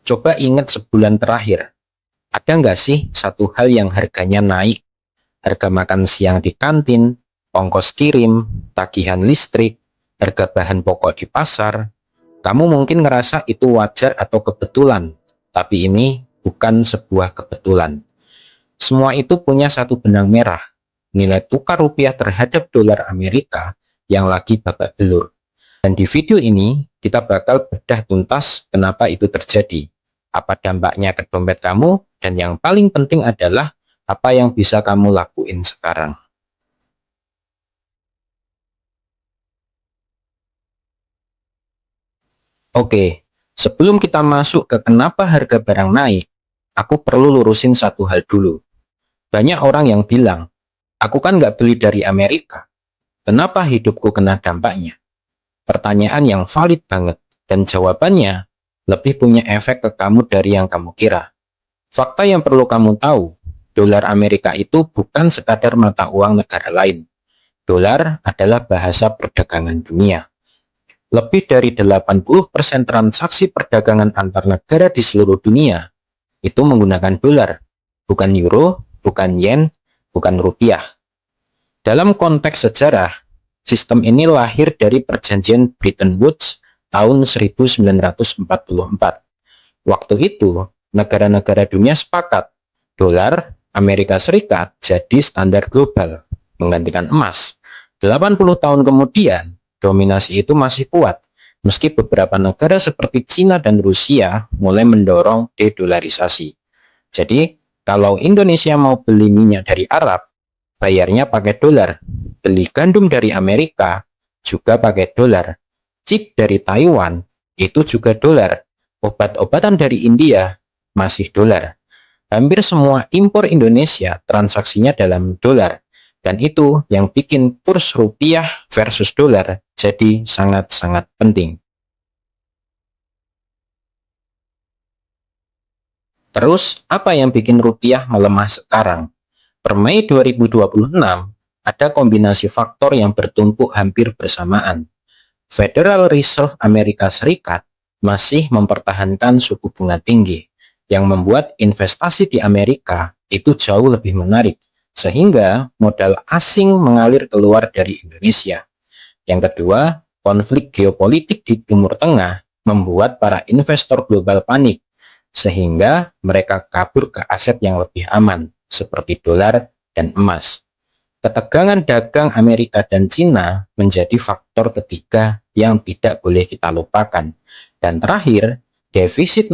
Coba ingat sebulan terakhir, ada nggak sih satu hal yang harganya naik? Harga makan siang di kantin, ongkos kirim, tagihan listrik, harga bahan pokok di pasar. Kamu mungkin ngerasa itu wajar atau kebetulan, tapi ini bukan sebuah kebetulan. Semua itu punya satu benang merah, nilai tukar rupiah terhadap dolar Amerika yang lagi babak belur. Dan di video ini, kita bakal bedah tuntas kenapa itu terjadi, apa dampaknya ke dompet kamu, dan yang paling penting adalah apa yang bisa kamu lakuin sekarang. Oke, sebelum kita masuk ke kenapa harga barang naik, aku perlu lurusin satu hal dulu. Banyak orang yang bilang, aku kan nggak beli dari Amerika, kenapa hidupku kena dampaknya? Pertanyaan yang valid banget, dan jawabannya lebih punya efek ke kamu dari yang kamu kira. Fakta yang perlu kamu tahu, dolar Amerika itu bukan sekadar mata uang negara lain. Dolar adalah bahasa perdagangan dunia. Lebih dari 80% transaksi perdagangan antar negara di seluruh dunia itu menggunakan dolar, bukan euro, bukan yen, bukan rupiah. Dalam konteks sejarah, sistem ini lahir dari perjanjian Bretton Woods tahun 1944. Waktu itu, negara-negara dunia sepakat dolar Amerika Serikat jadi standar global, menggantikan emas. 80 tahun kemudian, dominasi itu masih kuat, meski beberapa negara seperti Cina dan Rusia mulai mendorong dedolarisasi. Jadi, kalau Indonesia mau beli minyak dari Arab, bayarnya pakai dolar. Beli gandum dari Amerika, juga pakai dolar. Chip dari Taiwan, itu juga dolar. Obat-obatan dari India, masih dolar. Hampir semua impor Indonesia transaksinya dalam dolar. Dan itu yang bikin kurs rupiah versus dolar jadi sangat-sangat penting. Terus, apa yang bikin rupiah melemah sekarang? Per Mei 2026, ada kombinasi faktor yang bertumpuk hampir bersamaan. Federal Reserve Amerika Serikat masih mempertahankan suku bunga tinggi, yang membuat investasi di Amerika itu jauh lebih menarik, sehingga modal asing mengalir keluar dari Indonesia. Yang kedua, konflik geopolitik di Timur Tengah membuat para investor global panik, sehingga mereka kabur ke aset yang lebih aman, seperti dolar dan emas. Ketegangan dagang Amerika dan Cina menjadi faktor ketiga yang tidak boleh kita lupakan. Dan terakhir, defisit